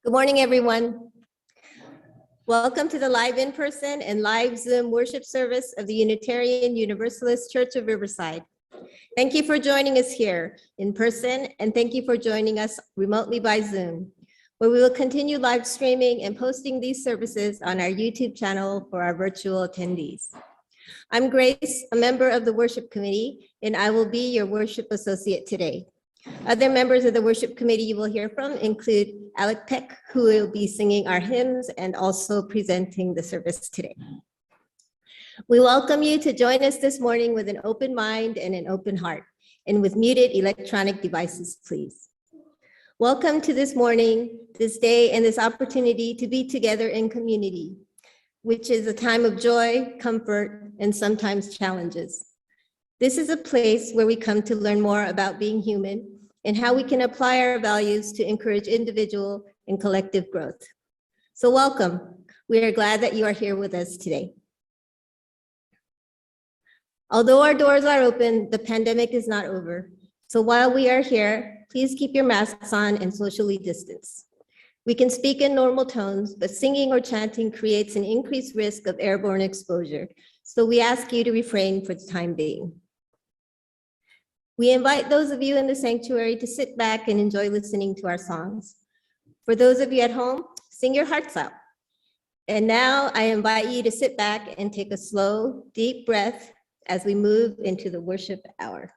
Good morning, everyone. Welcome to the live in-person and live Zoom worship service of the Unitarian Universalist Church of Riverside. Thank you for joining us here in person, and thank you for joining us remotely by Zoom, where we will continue live streaming and posting these services on our YouTube channel for our virtual attendees. I'm Grace, a member of the worship committee, and I will be your worship associate today. Other members of the worship committee you will hear from include Peck, who will be singing our hymns and also presenting the service today. We welcome you to join us this morning with an open mind and an open heart, and with muted electronic devices, please. Welcome to this morning, this day, and this opportunity to be together in community, which is a time of joy, comfort, and sometimes challenges. This is a place where we come to learn more about being human and how we can apply our values to encourage individual and collective growth. So welcome. We are glad that you are here with us today. Although our doors are open, the pandemic is not over. So while we are here, please keep your masks on and socially distance. We can speak in normal tones, but singing or chanting creates an increased risk of airborne exposure. So we ask you to refrain for the time being. We invite those of you in the sanctuary to sit back and enjoy listening to our songs. For those of you at home, sing your hearts out. And now I invite you to sit back and take a slow, deep breath as we move into the worship hour.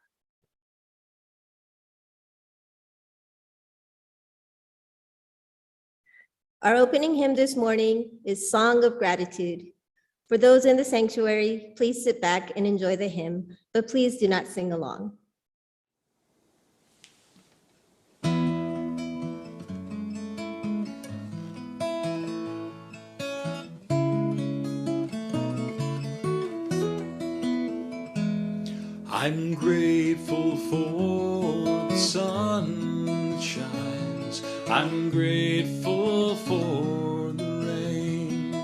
Our opening hymn this morning is Song of Gratitude. For those in the sanctuary, please sit back and enjoy the hymn, but please do not sing along. I'm grateful for the sun that shines. I'm grateful for the rain.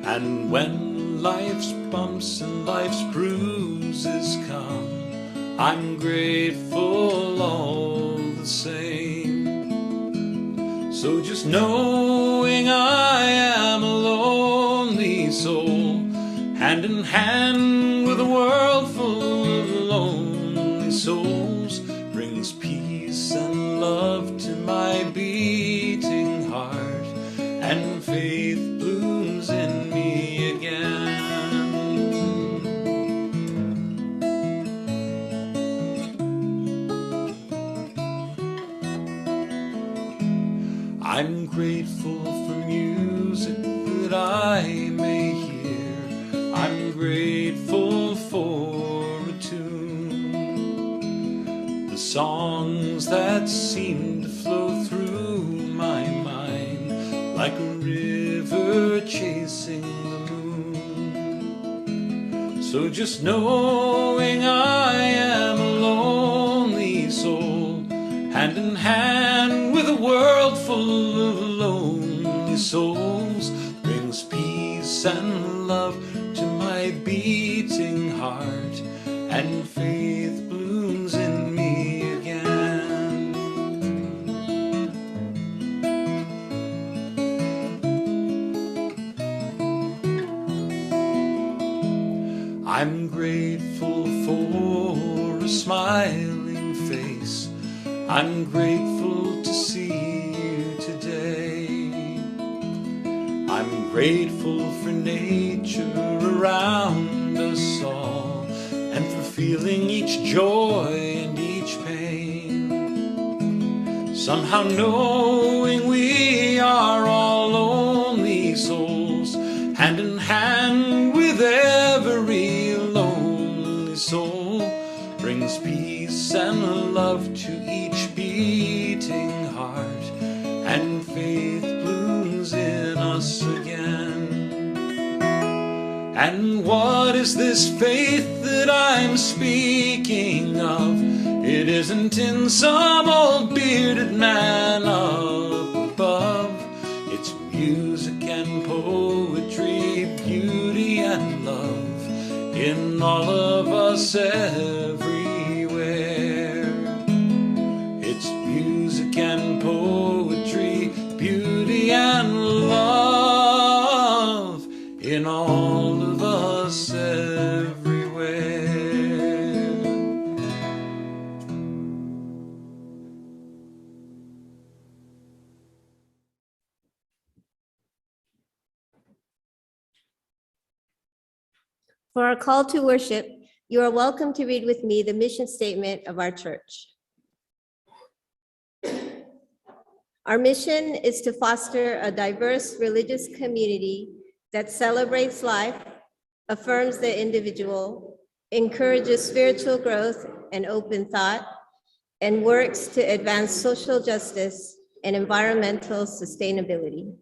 And when life's bumps and life's bruises come, I'm grateful all the same. So just knowing I am a lonely soul, hand in hand with a world full of lonely souls, brings peace and love to my beating heart, and faith blooms in me again. I'm grateful for music that I may hear. I'm grateful for a tune, the songs that seem to flow through my mind like a river chasing the moon. So just knowing I am a lonely soul, hand in hand with a world full of lonely souls, brings peace and love to my beating heart, and faith blooms in me again. I'm grateful for a smiling face. I'm grateful to see you today. I'm grateful for nature around us all, and for feeling each joy and each pain. Somehow knowing we are all lonely souls, hand in hand with every lonely soul, brings peace and love to each beating heart, and faith blooms in us again. And what is this faith that I'm speaking of? It isn't in some old bearded man up above. It's music and poetry, beauty and love in all of us everywhere. It's music and poetry, For our call to worship, you are welcome to read with me the mission statement of our church. Our mission is to foster a diverse religious community that celebrates life, affirms the individual, encourages spiritual growth and open thought, and works to advance social justice and environmental sustainability.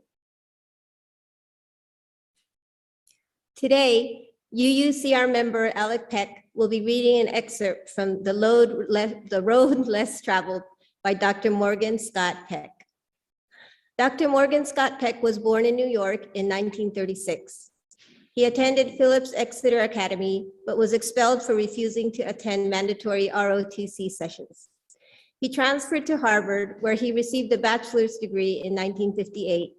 Today, UUCR member Alec Peck will be reading an excerpt from The Road Less Traveled by Dr. Morgan Scott Peck. Dr. Morgan Scott Peck was born in New York in 1936. He attended Phillips Exeter Academy, but was expelled for refusing to attend mandatory ROTC sessions. He transferred to Harvard, where he received a bachelor's degree in 1958.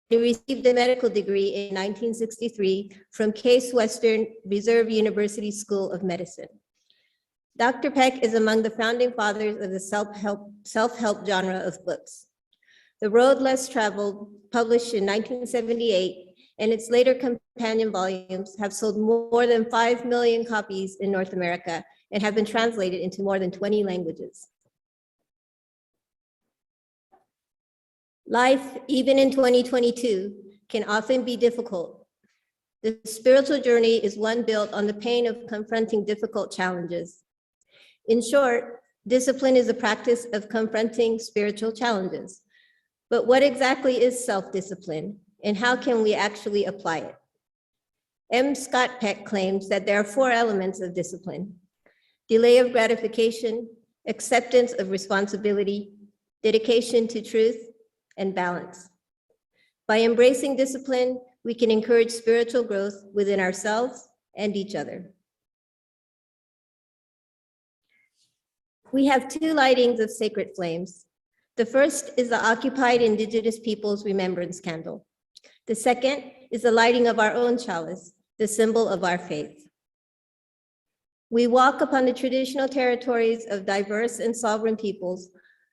He received a medical degree in 1963 from Case Western Reserve University School of Medicine. Dr. Peck is among the founding fathers of the self-help genre of books. The Road Less Traveled, published in 1978, and its later companion volumes have sold more than 5 million copies in North America and have been translated into more than 20 languages. Life, even in 2022, can often be difficult. The spiritual journey is one built on the pain of confronting difficult challenges. In short, discipline is the practice of confronting spiritual challenges. But what exactly is self-discipline, and how can we actually apply it? M. Scott Peck claims that there are 4 elements of discipline: delay of gratification, acceptance of responsibility, dedication to truth, and balance. By embracing discipline, we can encourage spiritual growth within ourselves and each other. We have 2 lightings of sacred flames. The first is the occupied Indigenous peoples' remembrance candle. The second is the lighting of our own chalice, the symbol of our faith. We walk upon the traditional territories of diverse and sovereign peoples,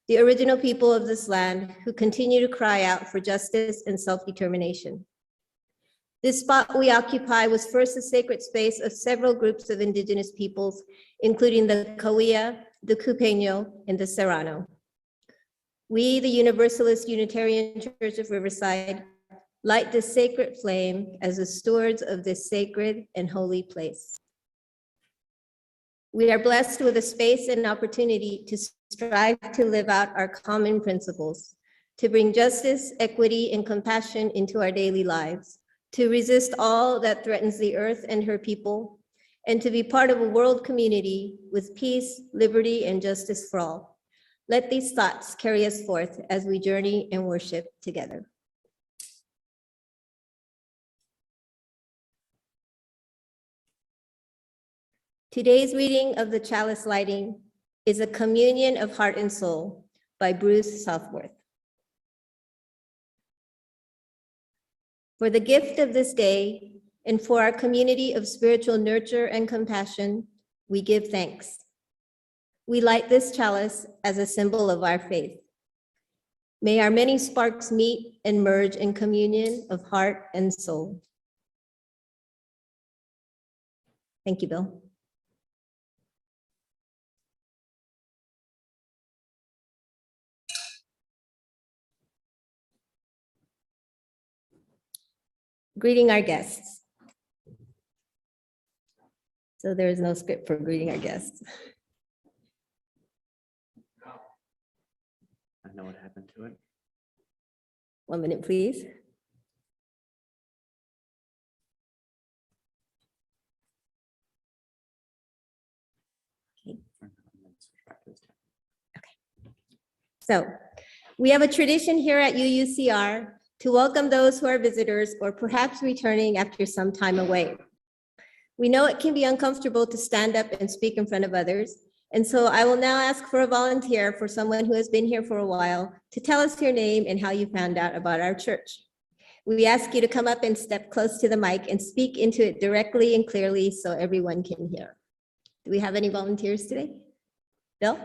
the original people of this land, who continue to cry out for justice and self-determination. This spot we occupy was first a sacred space of several groups of Indigenous peoples, including the Cahuilla, the Cupeño, and the Serrano. We, the Universalist Unitarian Church of Riverside, light this sacred flame as the stewards of this sacred and holy place. We are blessed with a space and opportunity to strive to live out our common principles, to bring justice, equity, and compassion into our daily lives, to resist all that threatens the earth and her people, and to be part of a world community with peace, liberty, and justice for all. Let these thoughts carry us forth as we journey and worship together. Today's reading of the Chalice lighting is A Communion of Heart and Soul by Bruce Southworth. For the gift of this day and for our community of spiritual nurture and compassion, we give thanks. We light this chalice as a symbol of our faith. May our many sparks meet and merge in communion of heart and soul. Thank you, Bill. Greeting our guests. So there is no script for greeting our guests. I know what happened to it. 1 minute, please. Okay. So we have a tradition here at UUCR to welcome those who are visitors or perhaps returning after some time away. We know it can be uncomfortable to stand up and speak in front of others, and so I will now ask for a volunteer for someone who has been here for a while to tell us your name and how you found out about our church. We ask you to come up and step close to the mic and speak into it directly and clearly so everyone can hear. Do we have any volunteers today? Bill?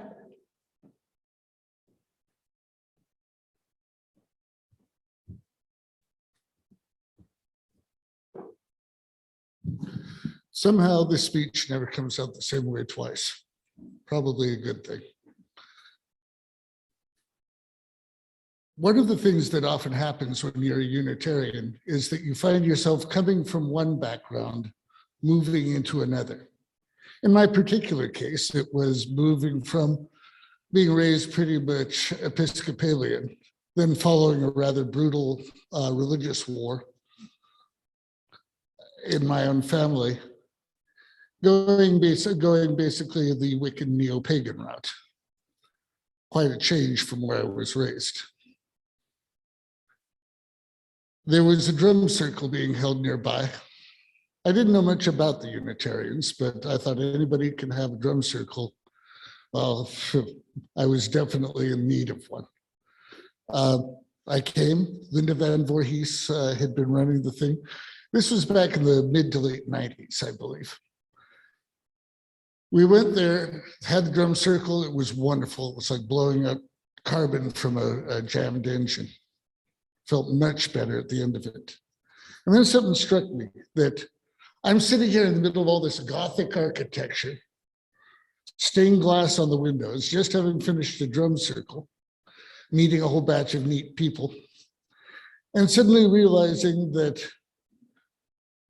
Somehow this speech never comes out the same way twice. Probably a good thing. One of the things that often happens when you're a Unitarian is that you find yourself coming from one background, moving into another. In my particular case, it was moving from being raised pretty much Episcopalian, then following a rather brutal religious war in my own family, going basically the Wiccan neo-pagan route. Quite a change from where I was raised. There was a drum circle being held nearby. I didn't know much about the Unitarians, but I thought anybody can have a drum circle. Well, I was definitely in need of one. I came, Linda Van Voorhees had been running the thing. This was back in the mid to late 90s, I believe. We went there, had the drum circle. It was wonderful. It was like blowing up carbon from a jammed engine. Felt much better at the end of it. And then something struck me that I'm sitting here in the middle of all this Gothic architecture, stained glass on the windows, just having finished the drum circle, meeting a whole batch of neat people, and suddenly realizing that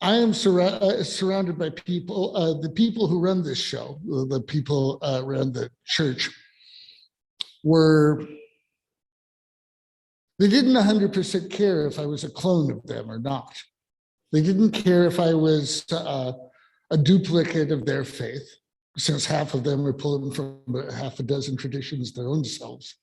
I am surrounded by people, the people who run this show, the people around the church, they didn't 100% care if I was a clone of them or not. They didn't care if I was a duplicate of their faith, since half of them are pulling from half a dozen traditions their own selves.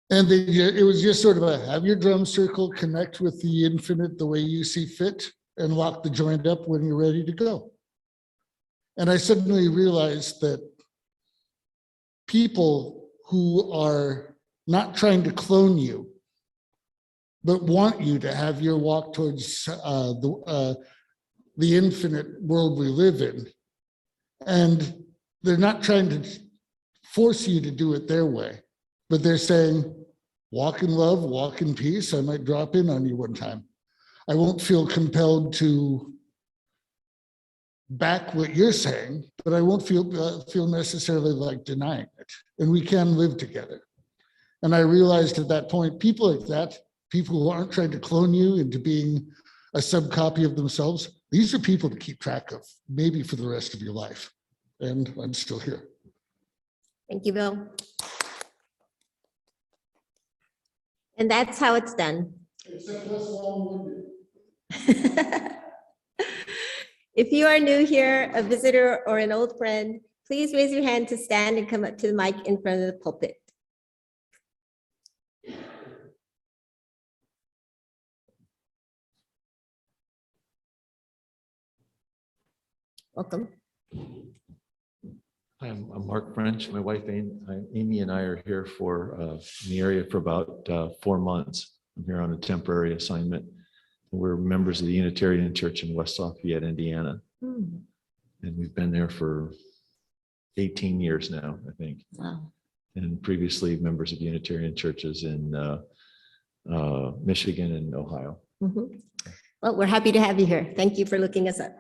And it was just sort of have your drum circle, connect with the infinite the way you see fit, and lock the joint up when you're ready to go. And I suddenly realized that people who are not trying to clone you, but want you to have your walk towards the infinite world we live in. And they're not trying to force you to do it their way, but they're saying, walk in love, walk in peace. I might drop in on you one time. I won't feel compelled to back what you're saying, but I won't feel necessarily like denying it. And we can live together. And I realized at that point, people like that, people who aren't trying to clone you into being a subcopy of themselves, these are people to keep track of, maybe for the rest of your life. And I'm still here. Thank you, Bill. And that's how it's done. Except less long-winded. If you are new here, a visitor or an old friend, please raise your hand to stand and come up to the mic in front of the pulpit. Welcome. I'm Mark French. My wife Amy and I are here in the area for about 4 months. I'm here on a temporary assignment. We're members of the Unitarian Church in West Lafayette, Indiana. And we've been there for 18 years now, I think. Wow. And previously members of Unitarian churches in Michigan and Ohio. Well, we're happy to have you here. Thank you for looking us up.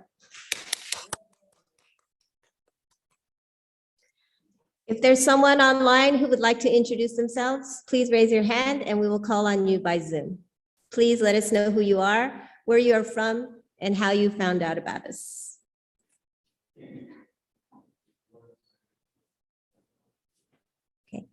If there's someone online who would like to introduce themselves, please raise your hand and we will call on you by Zoom. Please let us know who you are, where you are from, and how you found out about us. Okay.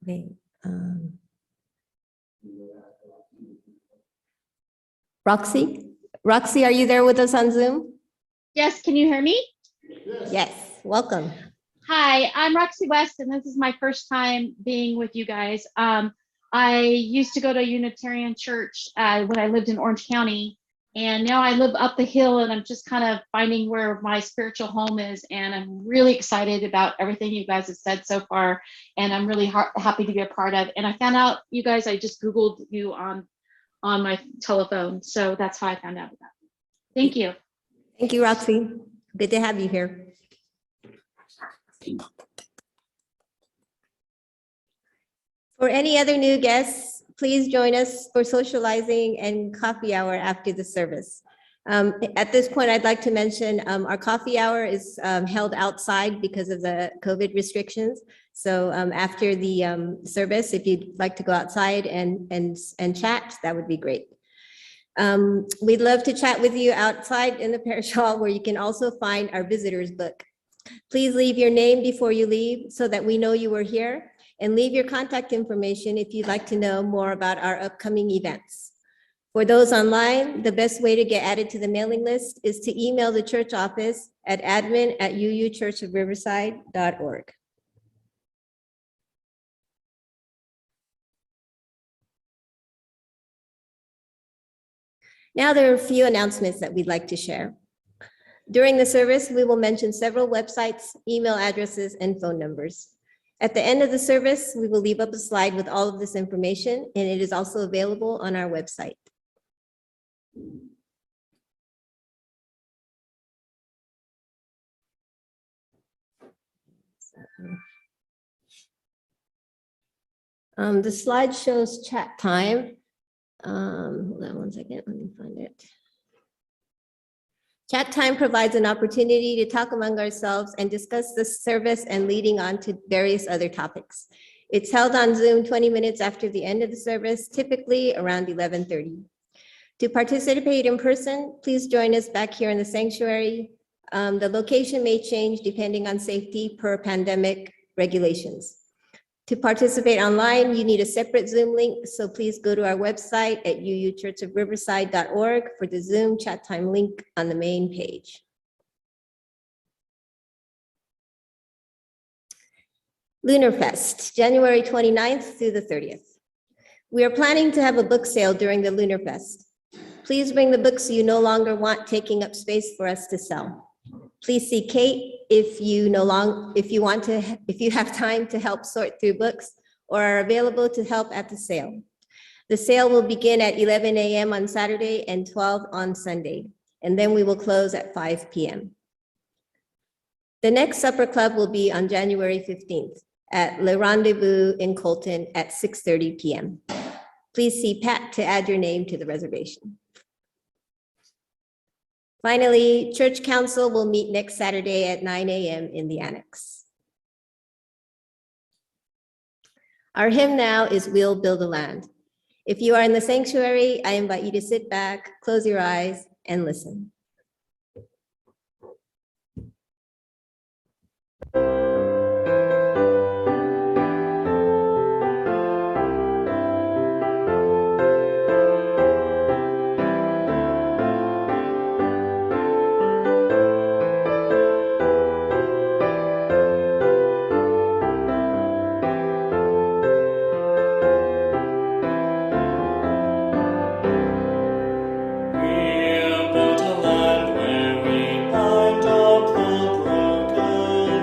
Okay. Roxy, are you there with us on Zoom? Yes, can you hear me? Yes, welcome. Hi, I'm Roxy West, and this is my first time being with you guys. I used to go to a Unitarian church when I lived in Orange County, And now I live up the hill and I'm just kind of finding where my spiritual home is. And I'm really excited about everything you guys have said so far. And I'm really happy to be a part of. And I found out you guys, I just Googled you on my telephone. So that's how I found out about it. Thank you. Thank you, Roxy. Good to have you here. For any other new guests, please join us for socializing and coffee hour after the service. At this point, I'd like to mention our coffee hour is held outside because of the COVID restrictions. So after the service, if you'd like to go outside and chat, that would be great. We'd love to chat with you outside in the parish hall, where you can also find our visitors book. Please leave your name before you leave so that we know you were here, and leave your contact information if you'd like to know more about our upcoming events. For those online, the best way to get added to the mailing list is to email the church office at admin@uuchurchofriverside.org. Now there are a few announcements that we'd like to share. During the service, we will mention several websites, email addresses, and phone numbers. At the end of the service, we will leave up a slide with all of this information, and it is also available on our website. The slide shows chat time. Hold on one second, let me find it. Chat time provides an opportunity to talk among ourselves and discuss the service and leading on to various other topics. It's held on Zoom 20 minutes after the end of the service, typically around 11:30. To participate in person, please join us back here in the sanctuary. The location may change depending on safety per pandemic regulations. To participate online, you need a separate Zoom link, so please go to our website at uuchurchofriverside.org for the Zoom chat time link on the main page. Lunar Fest, January 29th through the 30th. We are planning to have a book sale during the Lunar Fest. Please bring the books you no longer want taking up space for us to sell. Please see Kate if you have time to help sort through books or are available to help at the sale. The sale will begin at 11 a.m. on Saturday and 12 on Sunday, and then we will close at 5 p.m. The next supper club will be on January 15th at Le Rendezvous in Colton at 6:30 p.m. Please see Pat to add your name to the reservation. Finally, Church Council will meet next Saturday at 9 a.m. in the annex. Our hymn now is We'll Build a Land. If you are in the sanctuary, I invite you to sit back, close your eyes, and listen. We'll build a land where we bind up the broken.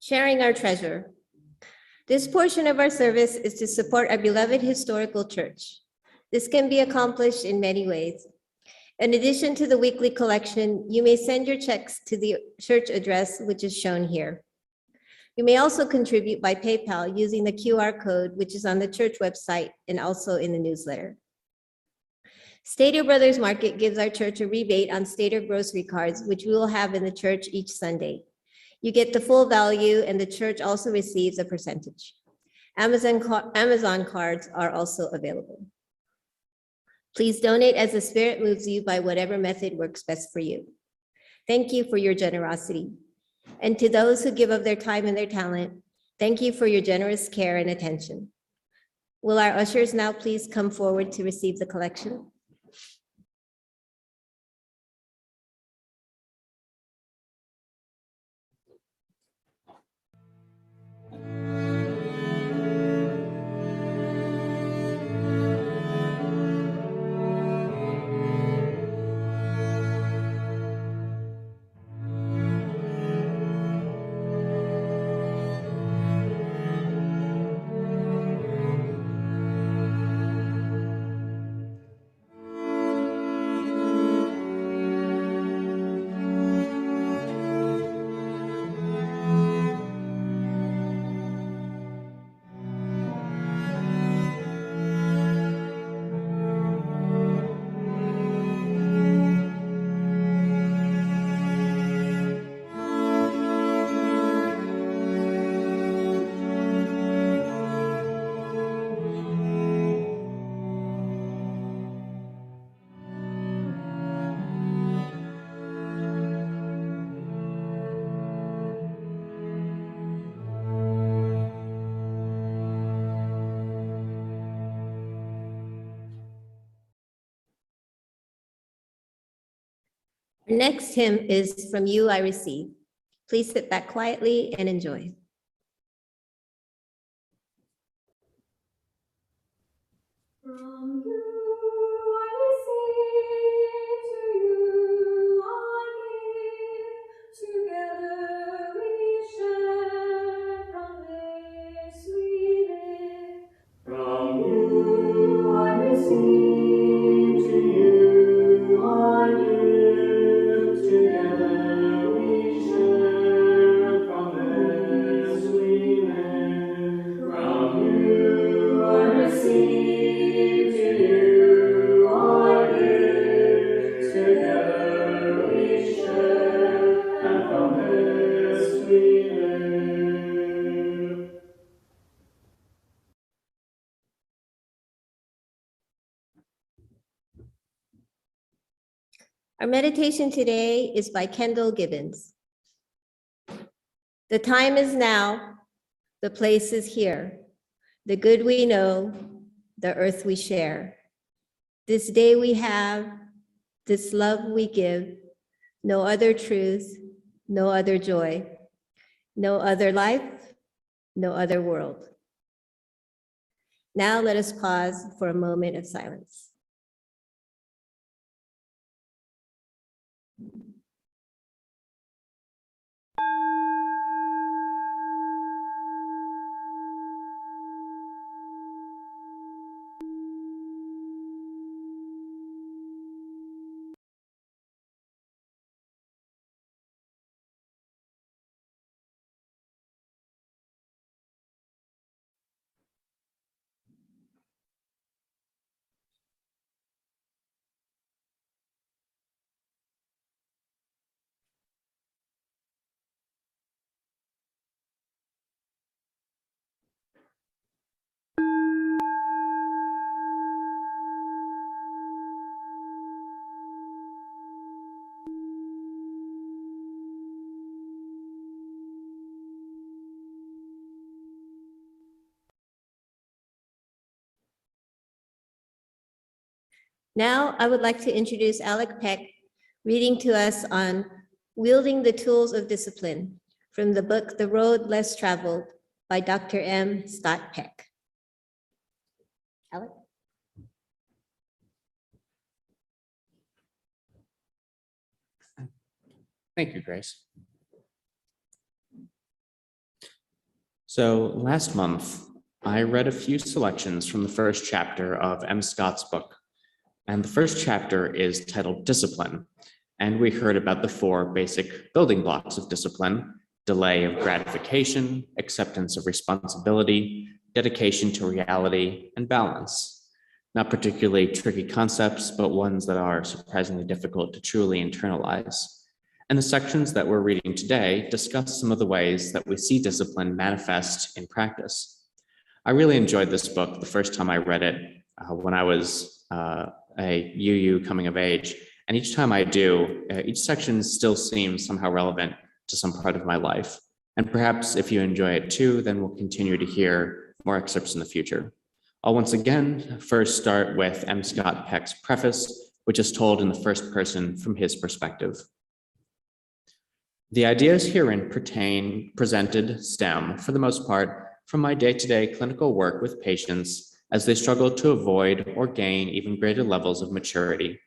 Sharing our treasure. This portion of our service is to support our beloved historical church. This can be accomplished in many ways. In addition to the weekly collection, you may send your checks to the church address, which is shown here. You may also contribute by PayPal using the QR code, which is on the church website and also in the newsletter. Stater Brothers Market gives our church a rebate on Stater grocery cards, which we will have in the church each Sunday. You get the full value, and the church also receives a percentage. Amazon cards are also available. Please donate as the Spirit moves you by whatever method works best for you. Thank you for your generosity. And to those who give of their time and their talent, thank you for your generous care and attention. Will our ushers now please come forward to receive the collection? Our next hymn is From You I Receive. Please sit back quietly and enjoy. From you I receive, to you I give, together we share, from this we live. From you I receive, to you I give, together we share, from this we live. From you I receive. Our meditation today is by Kendall Gibbons. The time is now, the place is here, the good we know, the earth we share. This day we have, this love we give, no other truth, no other joy, no other life, no other world. Now let us pause for a moment of silence. Now, I would like to introduce Alec Peck reading to us on Wielding the Tools of Discipline from the book, The Road Less Traveled by Dr. M. Scott Peck. Alec? Thank you, Grace. So last month, I read a few selections from the first chapter of M. Scott's book. And the first chapter is titled Discipline. And we heard about the 4 basic building blocks of discipline: delay of gratification, acceptance of responsibility, dedication to reality, and balance. Not particularly tricky concepts, but ones that are surprisingly difficult to truly internalize. And the sections that we're reading today discuss some of the ways that we see discipline manifest in practice. I really enjoyed this book the first time I read it when I was a UU coming of age. And each time I do, each section still seems somehow relevant to some part of my life. And perhaps if you enjoy it too, then we'll continue to hear more excerpts in the future. I'll once again first start with M. Scott Peck's preface, which is told in the first person from his perspective. The ideas herein presented stem, for the most part, from my day-to-day clinical work with patients as they struggle to avoid or gain even greater levels of maturity.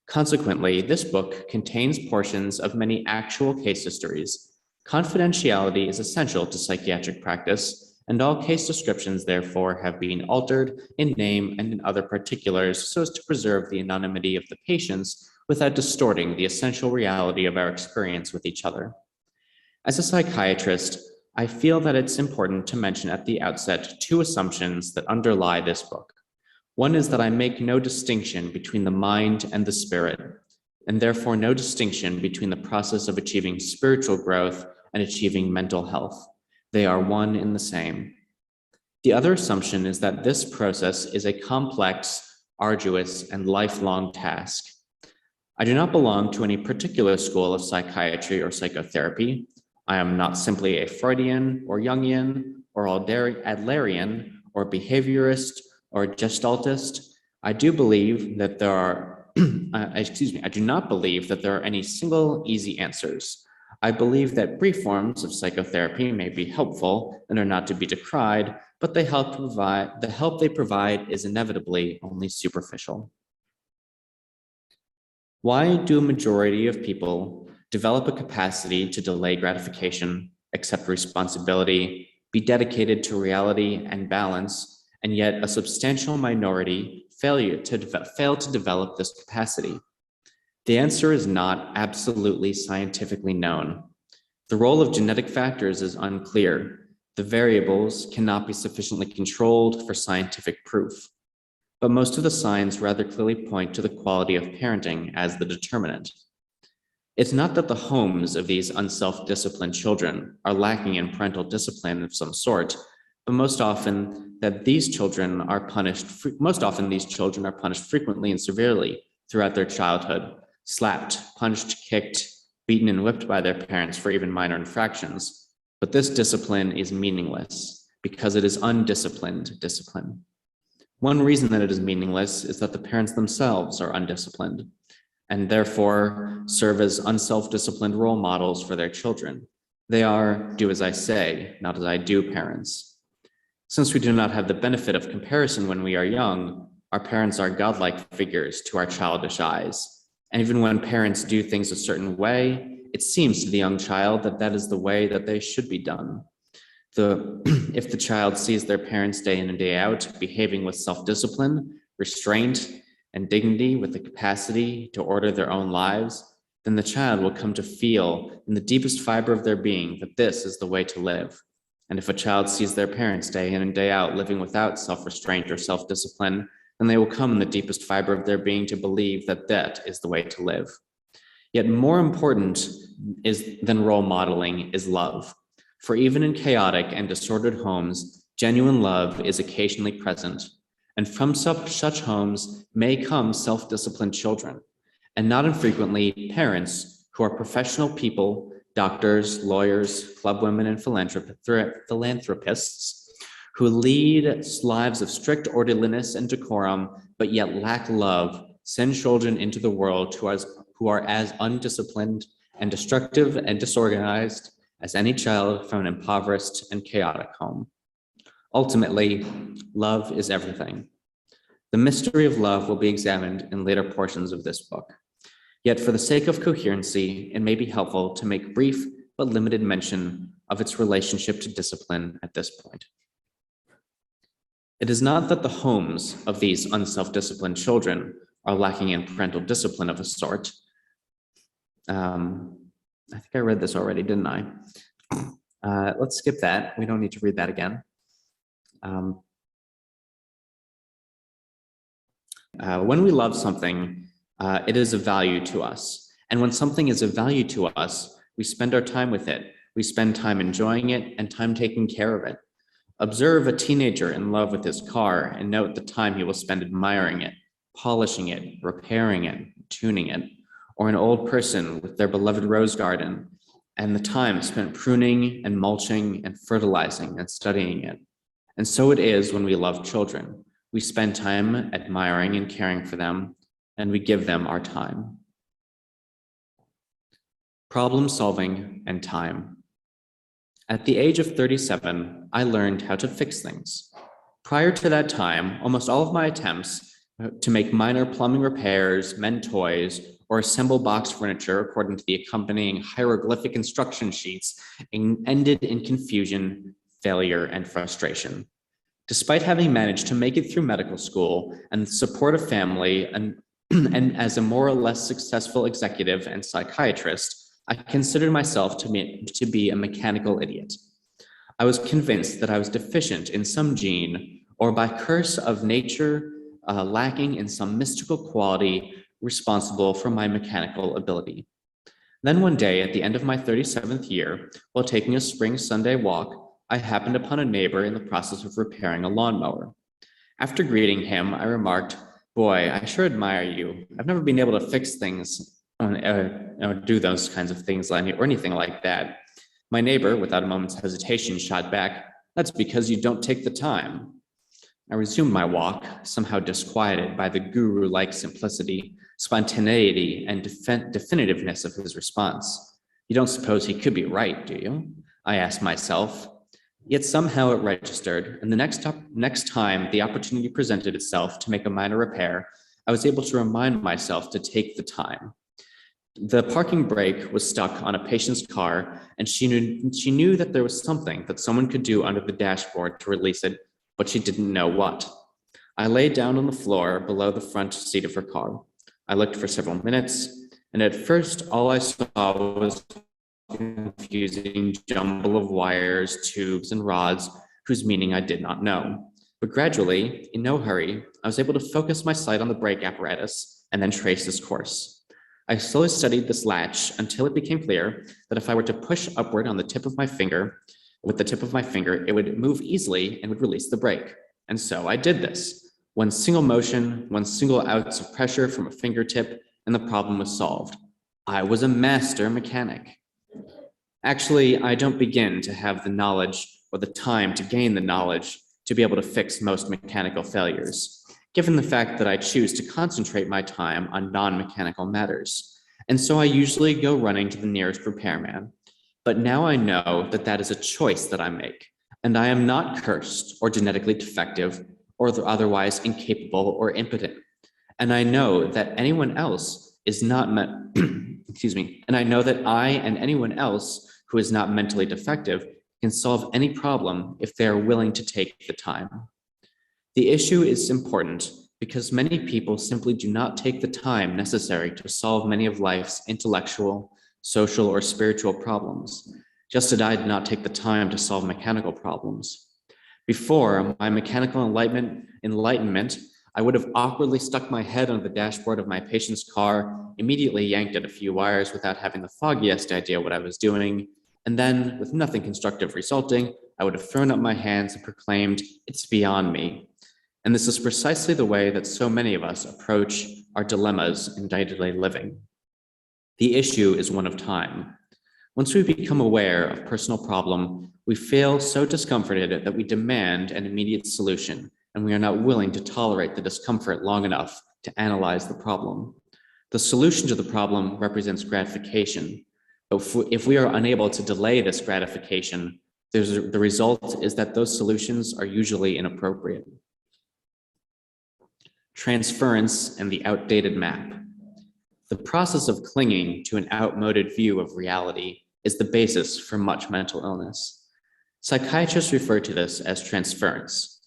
Consequently, this book contains portions of many actual case histories. Confidentiality is essential to psychiatric practice, and all case descriptions, therefore, have been altered in name and in other particulars so as to preserve the anonymity of the patients without distorting the essential reality of our experience with each other. As a psychiatrist, I feel that it's important to mention at the outset 2 assumptions that underlie this book. One is that I make no distinction between the mind and the spirit, and therefore no distinction between the process of achieving spiritual growth and achieving mental health. They are one and the same. The other assumption is that this process is a complex, arduous, and lifelong task. I do not belong to any particular school of psychiatry or psychotherapy. I am not simply a Freudian or Jungian or Adlerian or behaviorist or gestaltist. I do believe that there are, I do not believe that there are any single easy answers. I believe that brief forms of psychotherapy may be helpful and are not to be decried, but the help they provide is inevitably only superficial. Why do a majority of people develop a capacity to delay gratification, accept responsibility, be dedicated to reality and balance, and yet a substantial minority fail to develop this capacity? The answer is not absolutely scientifically known. The role of genetic factors is unclear. The variables cannot be sufficiently controlled for scientific proof. But most of the signs rather clearly point to the quality of parenting as the determinant. It's not that the homes of these unself-disciplined children are lacking in parental discipline of some sort, but most often these children are punished frequently and severely throughout their childhood, slapped, punched, kicked, beaten, and whipped by their parents for even minor infractions. But this discipline is meaningless because it is undisciplined discipline. One reason that it is meaningless is that the parents themselves are undisciplined and therefore serve as unself-disciplined role models for their children. They are do as I say, not as I do parents. Since we do not have the benefit of comparison when we are young, our parents are godlike figures to our childish eyes. And even when parents do things a certain way, it seems to the young child that that is the way that they should be done. If the child sees their parents day in and day out behaving with self-discipline, restraint, and dignity with the capacity to order their own lives, then the child will come to feel in the deepest fiber of their being that this is the way to live. And if a child sees their parents day in and day out living without self-restraint or self-discipline, then they will come in the deepest fiber of their being to believe that that is the way to live. Yet more important than role modeling is love. For even in chaotic and disordered homes, genuine love is occasionally present. And from such homes may come self-disciplined children, and not infrequently parents who are professional people, doctors, lawyers, clubwomen, and philanthropists who lead lives of strict orderliness and decorum, but yet lack love, send children into the world who are as undisciplined and destructive and disorganized as any child from an impoverished and chaotic home. Ultimately, love is everything. The mystery of love will be examined in later portions of this book. Yet for the sake of coherency, it may be helpful to make brief but limited mention of its relationship to discipline at this point. It is not that the homes of these unself-disciplined children are lacking in parental discipline of a sort. I think I read this already, didn't I? Let's skip that. We don't need to read that again. When we love something, it is of value to us. And when something is of value to us, we spend our time with it. We spend time enjoying it and time taking care of it. Observe a teenager in love with his car and note the time he will spend admiring it, polishing it, repairing it, tuning it, or an old person with their beloved rose garden and the time spent pruning and mulching and fertilizing and studying it. And so it is when we love children. We spend time admiring and caring for them, and we give them our time. Problem solving and time. At the age of 37, I learned how to fix things. Prior to that time, almost all of my attempts to make minor plumbing repairs, mend toys, or assemble box furniture according to the accompanying hieroglyphic instruction sheets ended in confusion, failure, and frustration. Despite having managed to make it through medical school and support a family and as a more or less successful executive and psychiatrist, I considered myself to be a mechanical idiot. I was convinced that I was deficient in some gene or by curse of nature, lacking in some mystical quality responsible for my mechanical ability. Then one day at the end of my 37th year, while taking a spring Sunday walk, I happened upon a neighbor in the process of repairing a lawnmower. After greeting him, I remarked, "Boy, I sure admire you. I've never been able to fix things or do those kinds of things or anything like that." My neighbor, without a moment's hesitation, shot back, "That's because you don't take the time." I resumed my walk, somehow disquieted by the guru-like simplicity, spontaneity, and definitiveness of his response. "You don't suppose he could be right, do you?" I asked myself. Yet somehow it registered, and the next time the opportunity presented itself to make a minor repair, I was able to remind myself to take the time. The parking brake was stuck on a patient's car, and she knew that there was something that someone could do under the dashboard to release it, but she didn't know what. I lay down on the floor below the front seat of her car. I looked for several minutes, and at first all I saw was a confusing jumble of wires, tubes, and rods whose meaning I did not know. But gradually, in no hurry, I was able to focus my sight on the brake apparatus and then trace its course. I slowly studied this latch until it became clear that if I were to push upward on the tip of my finger, with the tip of my finger, it would move easily and would release the brake. And so I did this. One single motion, one single ounce of pressure from a fingertip, and the problem was solved. I was a master mechanic. Actually, I don't begin to have the knowledge or the time to gain the knowledge to be able to fix most mechanical failures, given the fact that I choose to concentrate my time on non-mechanical matters. And so I usually go running to the nearest repairman. But now I know that that is a choice that I make, and I am not cursed or genetically defective or otherwise incapable or impotent. And I know that anyone else is not and I know that I and anyone else who is not mentally defective can solve any problem if they are willing to take the time. The issue is important because many people simply do not take the time necessary to solve many of life's intellectual, social, or spiritual problems, just as I did not take the time to solve mechanical problems. Before my mechanical enlightenment, I would have awkwardly stuck my head on the dashboard of my patient's car, immediately yanked at a few wires without having the foggiest idea what I was doing, and then, with nothing constructive resulting, I would have thrown up my hands and proclaimed, "It's beyond me." And this is precisely the way that so many of us approach our dilemmas in day-to-day living. The issue is one of time. Once we become aware of personal problem, we feel so discomforted that we demand an immediate solution, and we are not willing to tolerate the discomfort long enough to analyze the problem. The solution to the problem represents gratification. If we are unable to delay this gratification, the result is that those solutions are usually inappropriate. Transference and the outdated map. The process of clinging to an outmoded view of reality is the basis for much mental illness. Psychiatrists refer to this as transference,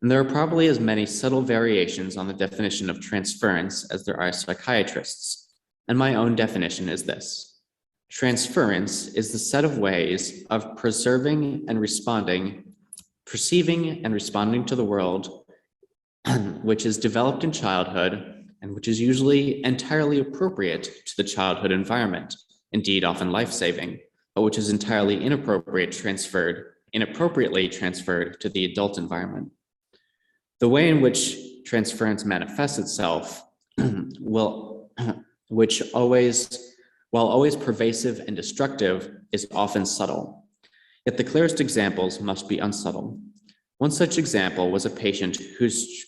and there are probably as many subtle variations on the definition of transference as there are psychiatrists, and my own definition is this. Transference is the set of ways of perceiving and responding to the world which is developed in childhood and which is usually entirely appropriate to the childhood environment, indeed often life-saving, but which is entirely inappropriately transferred to the adult environment. The way in which transference manifests itself while always pervasive and destructive, is often subtle. Yet the clearest examples must be unsubtle. One such example was a patient whose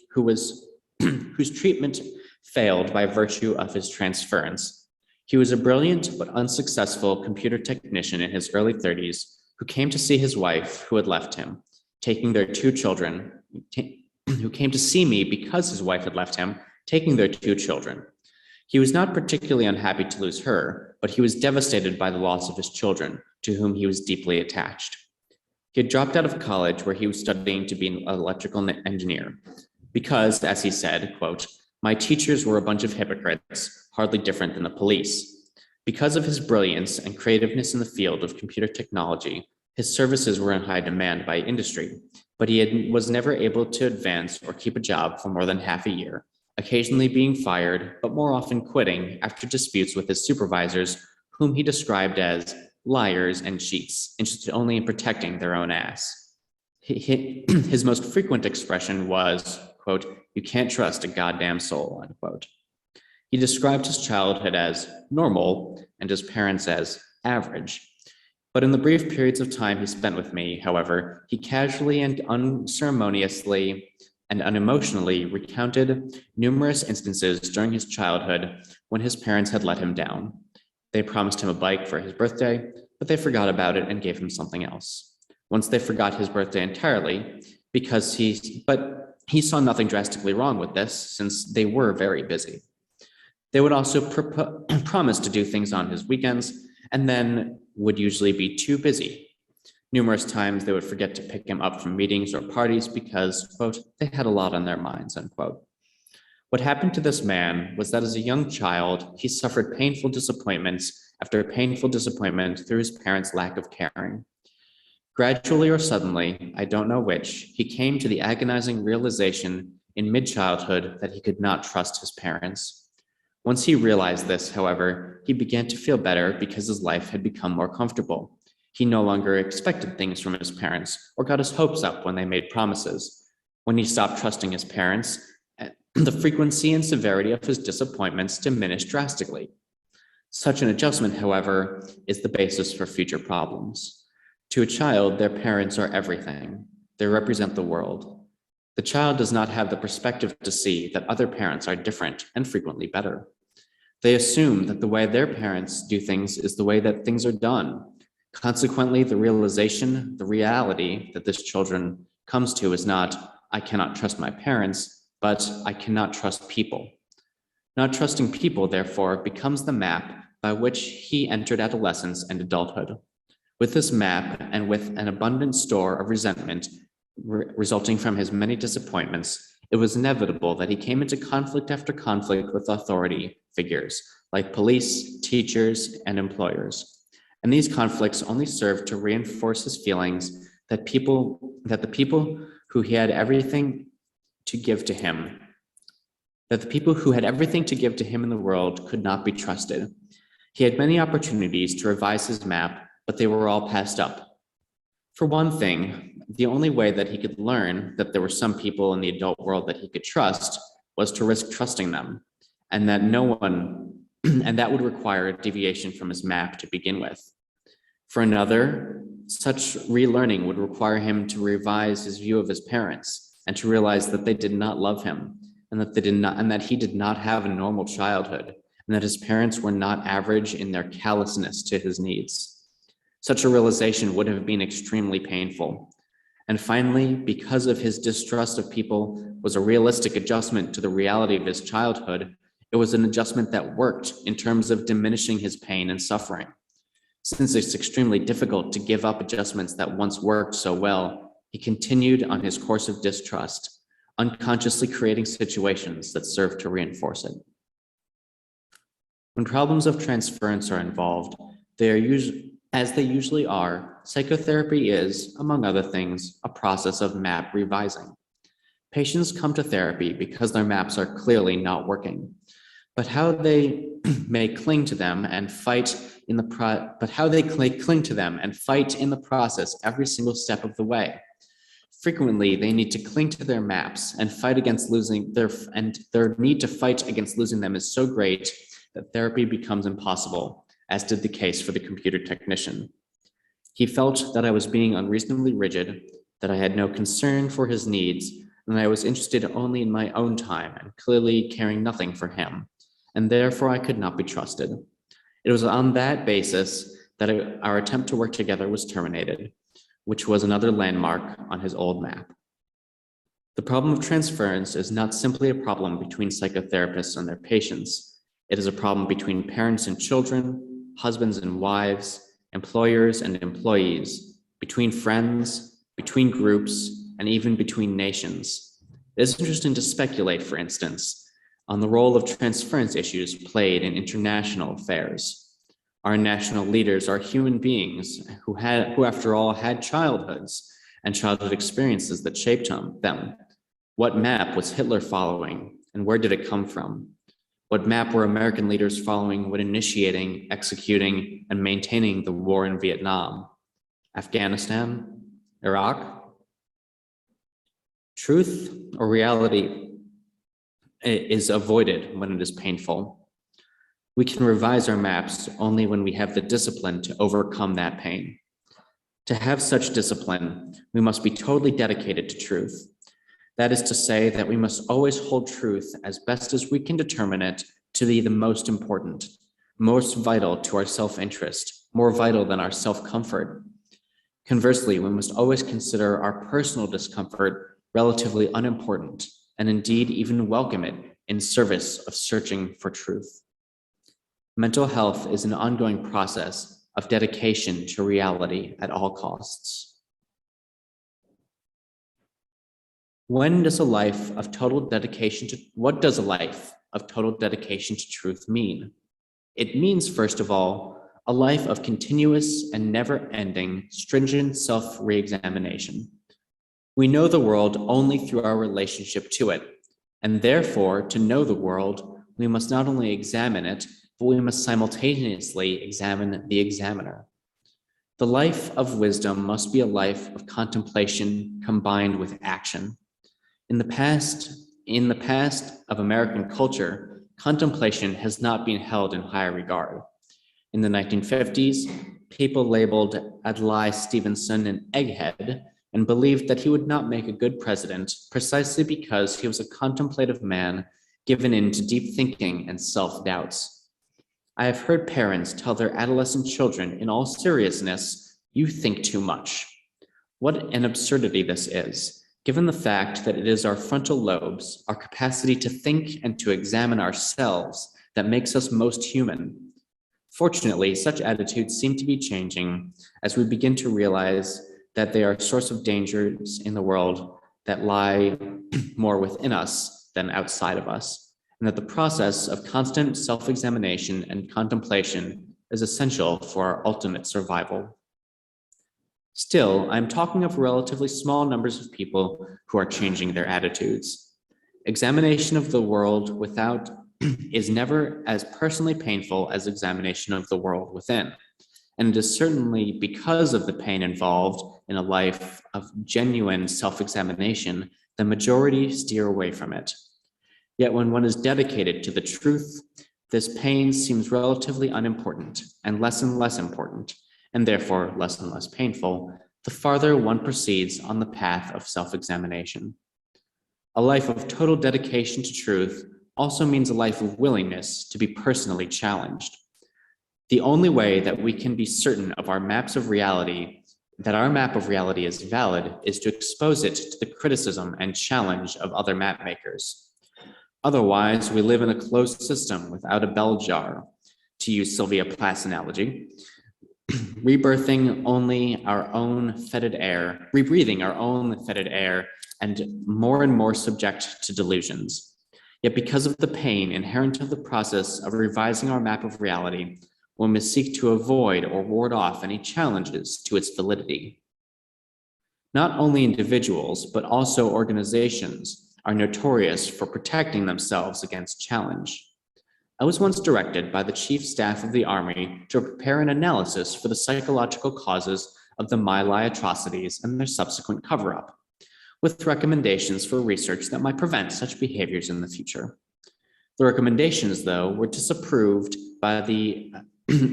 treatment failed by virtue of his transference. He was a brilliant but unsuccessful computer technician in his early 30s who came to see his wife who had left him, taking their two children, who came to see me because his wife had left him, taking their two children. He was not particularly unhappy to lose her, but he was devastated by the loss of his children, to whom he was deeply attached. He had dropped out of college where he was studying to be an electrical engineer because, as he said, quote, "My teachers were a bunch of hypocrites, hardly different than the police." Because of his brilliance and creativeness in the field of computer technology, his services were in high demand by industry, but he was never able to advance or keep a job for more than half a year, occasionally being fired, but more often quitting after disputes with his supervisors, whom he described as liars and cheats, interested only in protecting their own ass. His most frequent expression was, quote, "You can't trust a goddamn soul," unquote. He described his childhood as normal and his parents as average. But in the brief periods of time he spent with me, however, he casually and unceremoniously and unemotionally recounted numerous instances during his childhood when his parents had let him down. They promised him a bike for his birthday, but they forgot about it and gave him something else. Once they forgot his birthday entirely, but he saw nothing drastically wrong with this since they were very busy. They would also promise to do things on his weekends and then would usually be too busy. Numerous times they would forget to pick him up from meetings or parties because, quote, "they had a lot on their minds," unquote. What happened to this man was that as a young child, he suffered painful disappointments after painful disappointment through his parents' lack of caring. Gradually or suddenly, I don't know which, he came to the agonizing realization in mid-childhood that he could not trust his parents. Once he realized this, however, he began to feel better because his life had become more comfortable. He no longer expected things from his parents or got his hopes up when they made promises. When he stopped trusting his parents, the frequency and severity of his disappointments diminished drastically. Such an adjustment, however, is the basis for future problems. To a child, their parents are everything. They represent the world. The child does not have the perspective to see that other parents are different and frequently better. They assume that the way their parents do things is the way that things are done. Consequently, the reality that this children comes to is not, "I cannot trust my parents," but "I cannot trust people." Not trusting people, therefore, becomes the map by which he entered adolescence and adulthood. With this map and with an abundant store of resentment resulting from his many disappointments, it was inevitable that he came into conflict after conflict with authority figures like police, teachers, and employers. And these conflicts only served to reinforce his feelings that the people who had everything to give to him in the world could not be trusted. He had many opportunities to revise his map, but they were all passed up. For one thing, the only way that he could learn that there were some people in the adult world that he could trust was to risk trusting them, and that would require a deviation from his map to begin with. For another, such relearning would require him to revise his view of his parents and to realize that they did not love him and that he did not have a normal childhood and that his parents were not average in their callousness to his needs. Such a realization would have been extremely painful. And finally, because of his distrust of people was a realistic adjustment to the reality of his childhood, it was an adjustment that worked in terms of diminishing his pain and suffering. Since it's extremely difficult to give up adjustments that once worked so well, he continued on his course of distrust, unconsciously creating situations that serve to reinforce it. When problems of transference are involved, as they usually are, psychotherapy is, among other things, a process of map revising. Patients come to therapy because their maps are clearly not working, but how they may cling to them and fight in the process every single step of the way. Frequently, they need to cling to their maps and fight against losing their need to fight against losing them is so great that therapy becomes impossible, as did the case for the computer technician. He felt that I was being unreasonably rigid, that I had no concern for his needs, and I was interested only in my own time and clearly caring nothing for him, and therefore I could not be trusted. It was on that basis that our attempt to work together was terminated, which was another landmark on his old map. The problem of transference is not simply a problem between psychotherapists and their patients. It is a problem between parents and children, husbands and wives, employers and employees, between friends, between groups, and even between nations. It is interesting to speculate, for instance, on the role of transference issues played in international affairs. Our national leaders are human beings who after all, had childhoods and childhood experiences that shaped them. What map was Hitler following, and where did it come from? What map were American leaders following when initiating, executing, and maintaining the war in Vietnam, Afghanistan, Iraq? Truth or reality is avoided when it is painful. We can revise our maps only when we have the discipline to overcome that pain. To have such discipline, we must be totally dedicated to truth. That is to say that we must always hold truth as best as we can determine it to be the most important, most vital to our self-interest, more vital than our self-comfort. Conversely, we must always consider our personal discomfort relatively unimportant, and indeed even welcome it in service of searching for truth. Mental health is an ongoing process of dedication to reality at all costs. What does a life of total dedication to truth mean? It means, first of all, a life of continuous and never-ending, stringent self-re-examination. We know the world only through our relationship to it, and therefore, to know the world, we must not only examine it, but we must simultaneously examine the examiner. The life of wisdom must be a life of contemplation combined with action. In the past of American culture, contemplation has not been held in high regard. In the 1950s, people labeled Adlai Stevenson an egghead and believed that he would not make a good president precisely because he was a contemplative man given in to deep thinking and self-doubts. I have heard parents tell their adolescent children in all seriousness, "You think too much." What an absurdity this is, given the fact that it is our frontal lobes, our capacity to think and to examine ourselves, that makes us most human. Fortunately, such attitudes seem to be changing as we begin to realize that they are a source of dangers in the world that lie more within us than outside of us, and that the process of constant self-examination and contemplation is essential for our ultimate survival. Still, I'm talking of relatively small numbers of people who are changing their attitudes. Examination of the world without is never as personally painful as examination of the world within. And it is certainly because of the pain involved in a life of genuine self-examination, the majority steer away from it. Yet when one is dedicated to the truth, this pain seems relatively unimportant and less important, and therefore less and less painful, the farther one proceeds on the path of self-examination. A life of total dedication to truth also means a life of willingness to be personally challenged. The only way that we can be certain of our maps of reality, that our map of reality is valid, is to expose it to the criticism and challenge of other map makers. Otherwise, we live in a closed system without a bell jar, to use Sylvia Plath's analogy, rebreathing our own fetid air, and more subject to delusions. Yet because of the pain inherent to the process of revising our map of reality, one must seek to avoid or ward off any challenges to its validity. Not only individuals, but also organizations are notorious for protecting themselves against challenge. I was once directed by the Chief Staff of the Army to prepare an analysis for the psychological causes of the My Lai atrocities and their subsequent cover-up, with recommendations for research that might prevent such behaviors in the future. The recommendations, though, were disapproved by the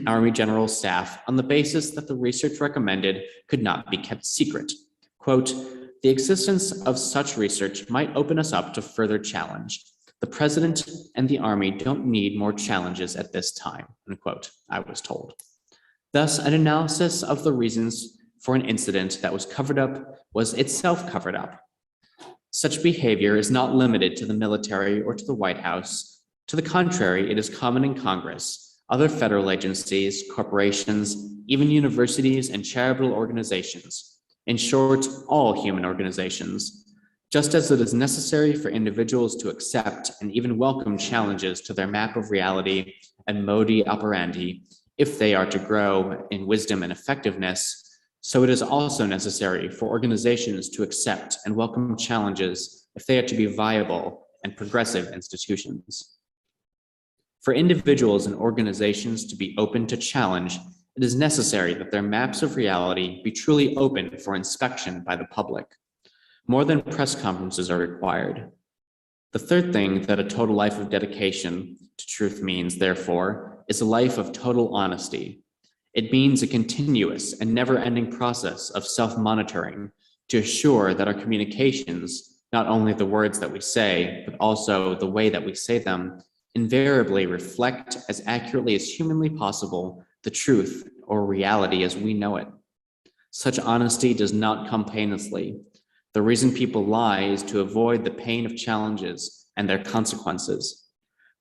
Army General Staff on the basis that the research recommended could not be kept secret. Quote, "The existence of such research might open us up to further challenge. The President and the Army don't need more challenges at this time," unquote, I was told. Thus, an analysis of the reasons for an incident that was covered up was itself covered up. Such behavior is not limited to the military or to the White House. To the contrary, it is common in Congress, other federal agencies, corporations, even universities and charitable organizations. In short, all human organizations. Just as it is necessary for individuals to accept and even welcome challenges to their map of reality and modus operandi, if they are to grow in wisdom and effectiveness, so it is also necessary for organizations to accept and welcome challenges if they are to be viable and progressive institutions. For individuals and organizations to be open to challenge, it is necessary that their maps of reality be truly open for inspection by the public. More than press conferences are required. The third thing that a total life of dedication to truth means, therefore, is a life of total honesty. It means a continuous and never-ending process of self-monitoring to assure that our communications, not only the words that we say, but also the way that we say them, invariably reflect as accurately as humanly possible the truth or reality as we know it. Such honesty does not come painlessly. The reason people lie is to avoid the pain of challenges and their consequences.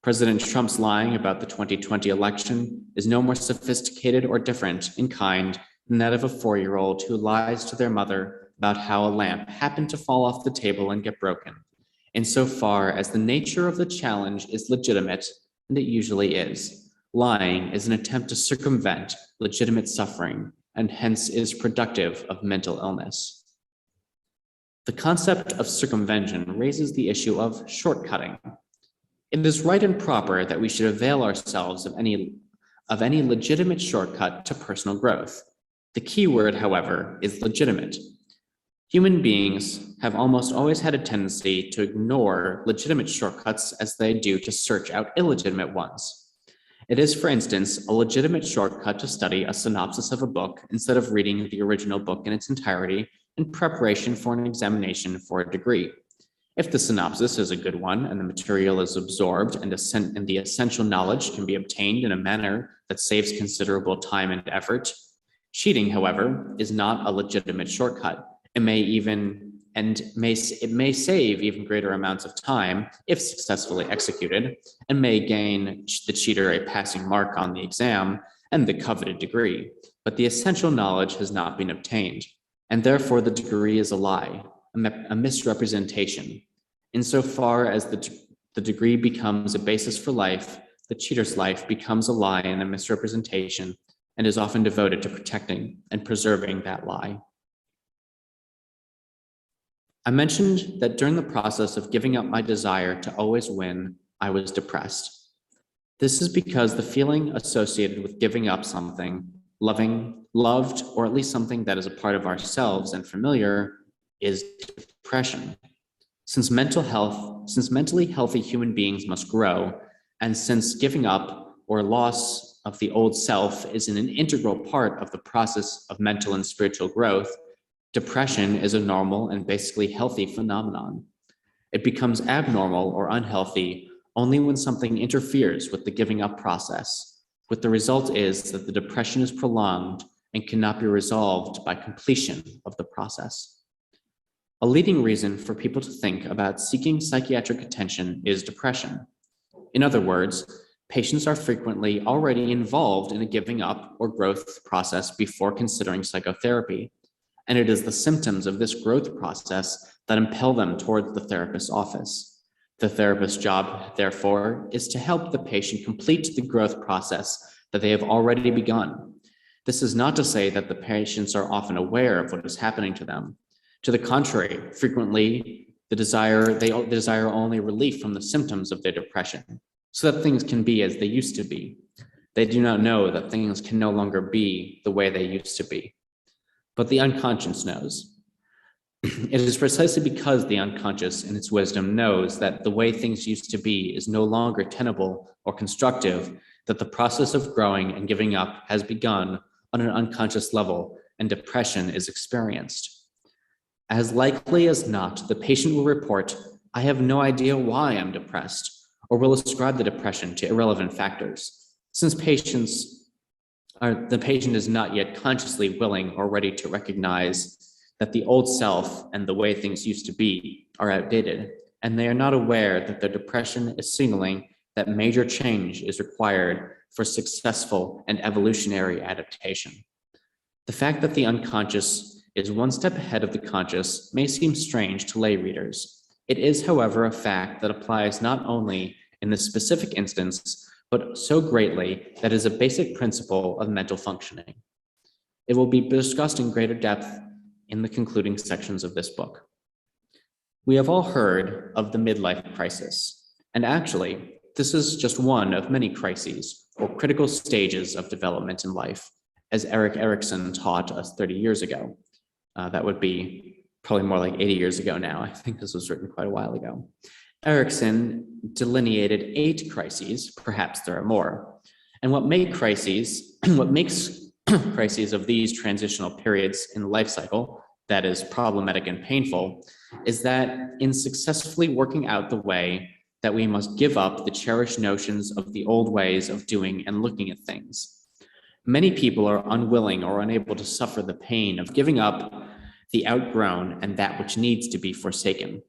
President Trump's lying about the 2020 election is no more sophisticated or different in kind than that of a 4-year-old who lies to their mother about how a lamp happened to fall off the table and get broken. Insofar as the nature of the challenge is legitimate, and it usually is, lying is an attempt to circumvent legitimate suffering and hence is productive of mental illness. The concept of circumvention raises the issue of shortcutting. It is right and proper that we should avail ourselves of any legitimate shortcut to personal growth. The key word, however, is legitimate. Human beings have almost always had a tendency to ignore legitimate shortcuts as they do to search out illegitimate ones. It is, for instance, a legitimate shortcut to study a synopsis of a book instead of reading the original book in its entirety in preparation for an examination for a degree. If the synopsis is a good one and the material is absorbed and the essential knowledge can be obtained in a manner that saves considerable time and effort, cheating, however, is not a legitimate shortcut. It may save even greater amounts of time if successfully executed, and may gain the cheater a passing mark on the exam and the coveted degree, but the essential knowledge has not been obtained, and therefore the degree is a lie, a misrepresentation. Insofar as the degree becomes a basis for life, the cheater's life becomes a lie and a misrepresentation, and is often devoted to protecting and preserving that lie. I mentioned that during the process of giving up my desire to always win, I was depressed. This is because the feeling associated with giving up something, loved, or at least something that is a part of ourselves and familiar, is depression. Since mentally healthy human beings must grow, and since giving up or loss of the old self is an integral part of the process of mental and spiritual growth, depression is a normal and basically healthy phenomenon. It becomes abnormal or unhealthy only when something interferes with the giving up process, with the result is that the depression is prolonged and cannot be resolved by completion of the process. A leading reason for people to think about seeking psychiatric attention is depression. In other words, Patients are frequently already involved in a giving up or growth process before considering psychotherapy, and it is the symptoms of this growth process that impel them towards the therapist's office. The therapist's job, therefore, is to help the patient complete the growth process that they have already begun. This is not to say that the patients are often aware of what is happening to them. To the contrary, frequently they desire only relief from the symptoms of their depression, so that things can be as they used to be. They do not know that things can no longer be the way they used to be. But the unconscious knows. It is precisely because the unconscious in its wisdom knows that the way things used to be is no longer tenable or constructive that the process of growing and giving up has begun on an unconscious level and depression is experienced. As likely as not, the patient will report, "I have no idea why I'm depressed," or will ascribe the depression to irrelevant factors. Since the patient is not yet consciously willing or ready to recognize that the old self and the way things used to be are outdated, and they are not aware that their depression is signaling that major change is required for successful and evolutionary adaptation. The fact that the unconscious is one step ahead of the conscious may seem strange to lay readers. It is, however, a fact that applies not only in this specific instance, but so greatly that it is a basic principle of mental functioning. It will be discussed in greater depth in the concluding sections of this book. We have all heard of the midlife crisis, and actually, this is just one of many crises or critical stages of development in life, as Erik Erikson taught us 30 years ago. That would be probably more like 80 years ago now. I think this was written quite a while ago. Erikson delineated 8 crises, perhaps there are more. And what makes crises of these transitional periods in the life cycle, that is problematic and painful, is that in successfully working out the way that we must give up the cherished notions of the old ways of doing and looking at things. Many people are unwilling or unable to suffer the pain of giving up the outgrown and that which needs to be forsaken.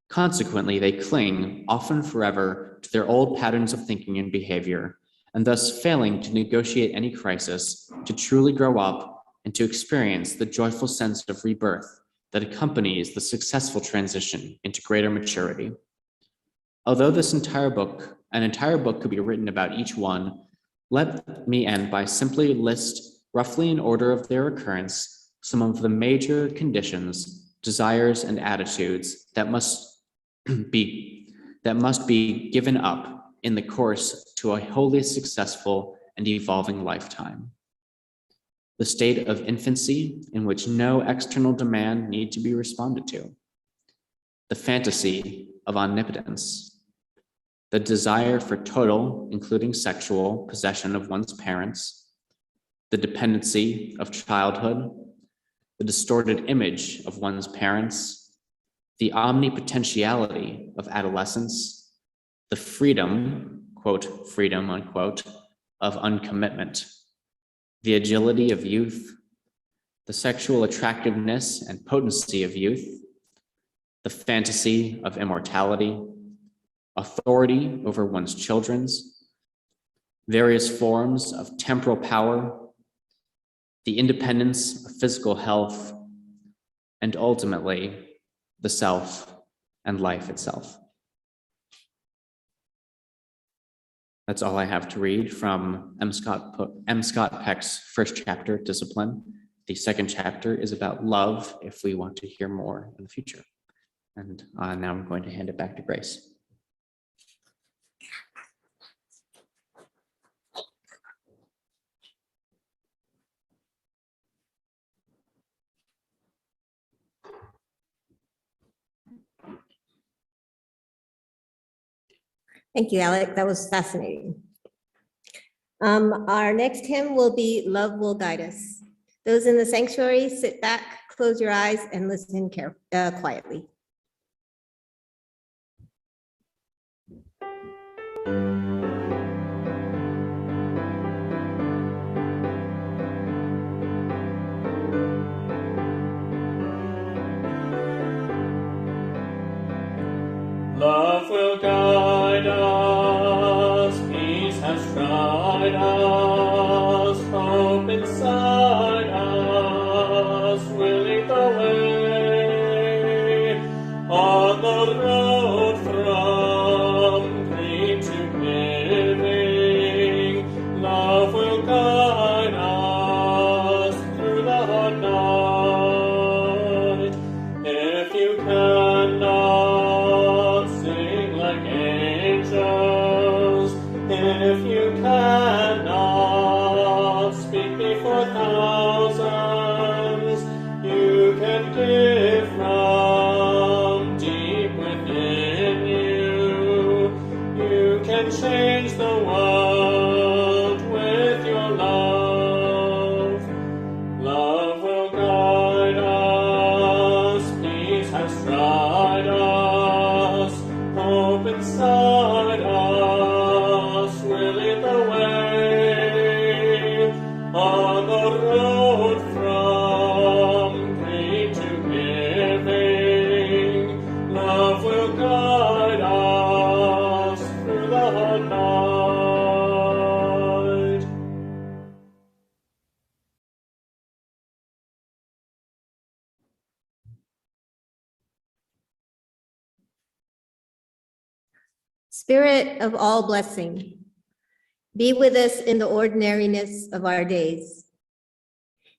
Consequently, they cling, often forever, to their old patterns of thinking and behavior, and thus failing to negotiate any crisis, to truly grow up, and to experience the joyful sense of rebirth that accompanies the successful transition into greater maturity. Although an entire book could be written about each one, let me end by simply list, roughly in order of their occurrence, some of the major conditions, desires, and attitudes that must be given up in the course to a wholly successful and evolving lifetime. The state of infancy in which no external demand need to be responded to. The fantasy of omnipotence. The desire for total, including sexual, possession of one's parents. The dependency of childhood. The distorted image of one's parents. The omnipotentiality of adolescence. The freedom, quote, freedom, unquote, of uncommitment. The agility of youth. The sexual attractiveness and potency of youth. The fantasy of immortality. Authority over one's children's, various forms of temporal power, the independence of physical health, and ultimately the self and life itself. That's all I have to read from M. Scott Peck's first chapter, Discipline. The second chapter is about love, if we want to hear more in the future. And now I'm going to hand it back to Grace. Thank you, Alec. That was fascinating. Our next hymn will be Love Will Guide Us. Those in the sanctuary, sit back, close your eyes, and listen quietly. Love will guide us, peace has guide us, hope inside us will lead the way on the road from greed to giving. Love will guide us through the hard night. If you cannot sing like angels, if you cannot speak before thousands, you can give from deep within you. You can change the world with your love. Love will guide us, peace has tried us, hope inside us will lead the way on the road from greed to giving. Love will guide us through the hard night. Spirit of all blessing, be with us in the ordinariness of our days.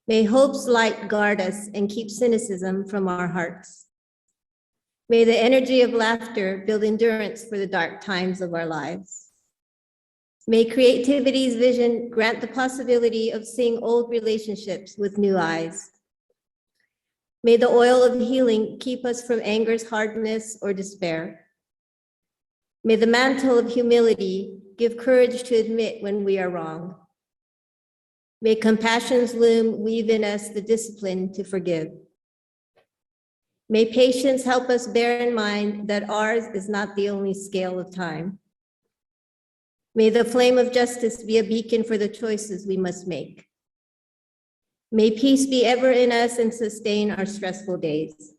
May hope's light guard us and keep cynicism from our hearts. May the energy of laughter build endurance for the dark times of our lives. May creativity's vision grant the possibility of seeing old relationships with new eyes. May the oil of healing keep us from anger's hardness or despair. May the mantle of humility give courage to admit when we are wrong. May compassion's loom weave in us the discipline to forgive. May patience help us bear in mind that ours is not the only scale of time. May the flame of justice be a beacon for the choices we must make. May peace be ever in us and sustain our stressful days.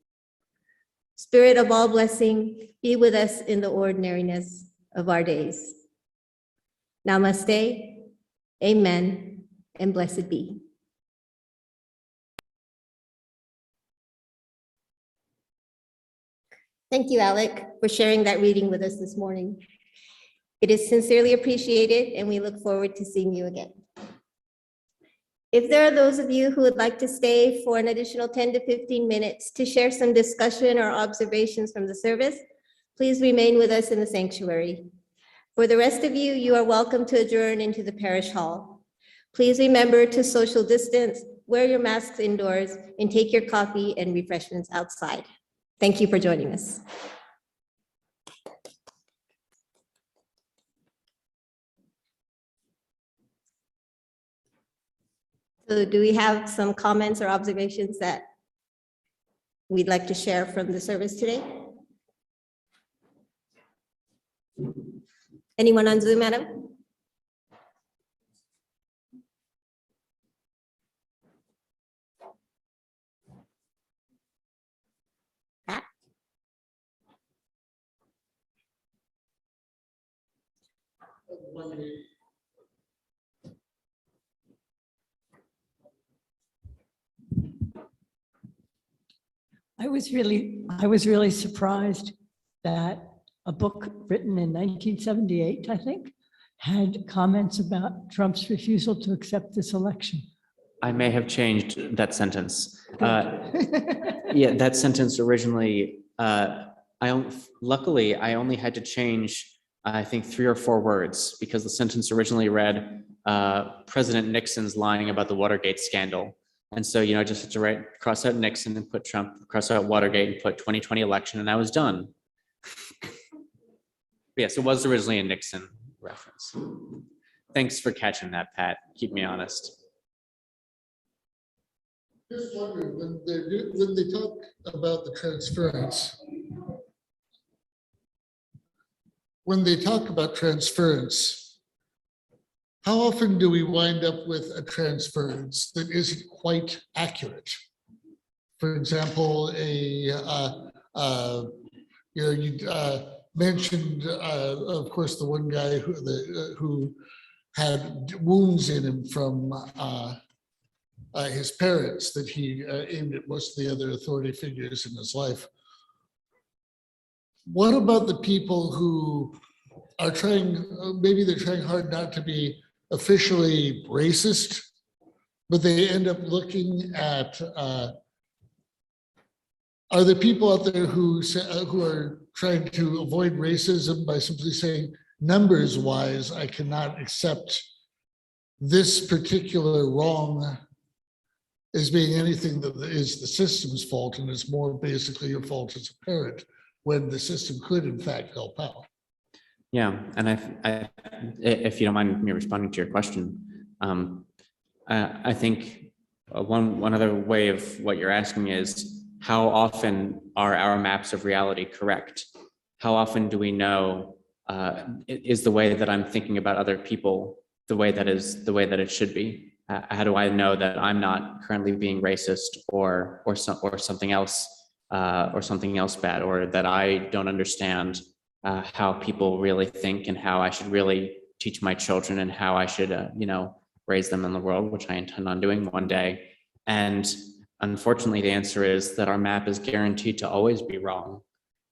Spirit of all blessing, be with us in the ordinariness of our days. Namaste, amen, and blessed be. Thank you, Alec, for sharing that reading with us this morning. It is sincerely appreciated, and we look forward to seeing you again. If there are those of you who would like to stay for an additional 10 to 15 minutes to share some discussion or observations from the service, please remain with us in the sanctuary. For the rest of you, you are welcome to adjourn into the parish hall. Please remember to social distance, wear your masks indoors, and take your coffee and refreshments outside. Thank you for joining us. So do we have some comments or observations that we'd like to share from the service today? Anyone on Zoom, madam? Pat? I was really surprised that a book written in 1978, I think, had comments about Trump's refusal to accept this election. I may have changed that sentence. Yeah, that sentence originally, luckily, I only had to change, I think, 3 or 4 words because the sentence originally read, President Nixon's lying about the Watergate scandal. And so, I just had to cross out Nixon and put Trump, cross out Watergate and put 2020 election, and I was done. Yes, it was originally a Nixon reference. Thanks for catching that, Pat. Keep me honest. Just wondering, when they talk about the transference, how often do we wind up with a transference that isn't quite accurate? For example, you mentioned, of course, the one guy who had wounds in him from his parents that he aimed at most of the other authority figures in his life. What about the people who are trying, maybe they're trying hard not to be officially racist, but they end up looking at, are there people out there who are trying to avoid racism by simply saying, numbers wise, I cannot accept this particular wrong as being anything that is the system's fault, and it's more basically your fault as a parent, when the system could in fact help out? Yeah, and if you don't mind me responding to your question, I think one other way of what you're asking me is, how often are our maps of reality correct? How often do we know is the way that I'm thinking about other people the way that it should be? How do I know that I'm not currently being racist or something else bad, or that I don't understand how people really think and how I should really teach my children and how I should raise them in the world, which I intend on doing one day. And unfortunately, the answer is that our map is guaranteed to always be wrong.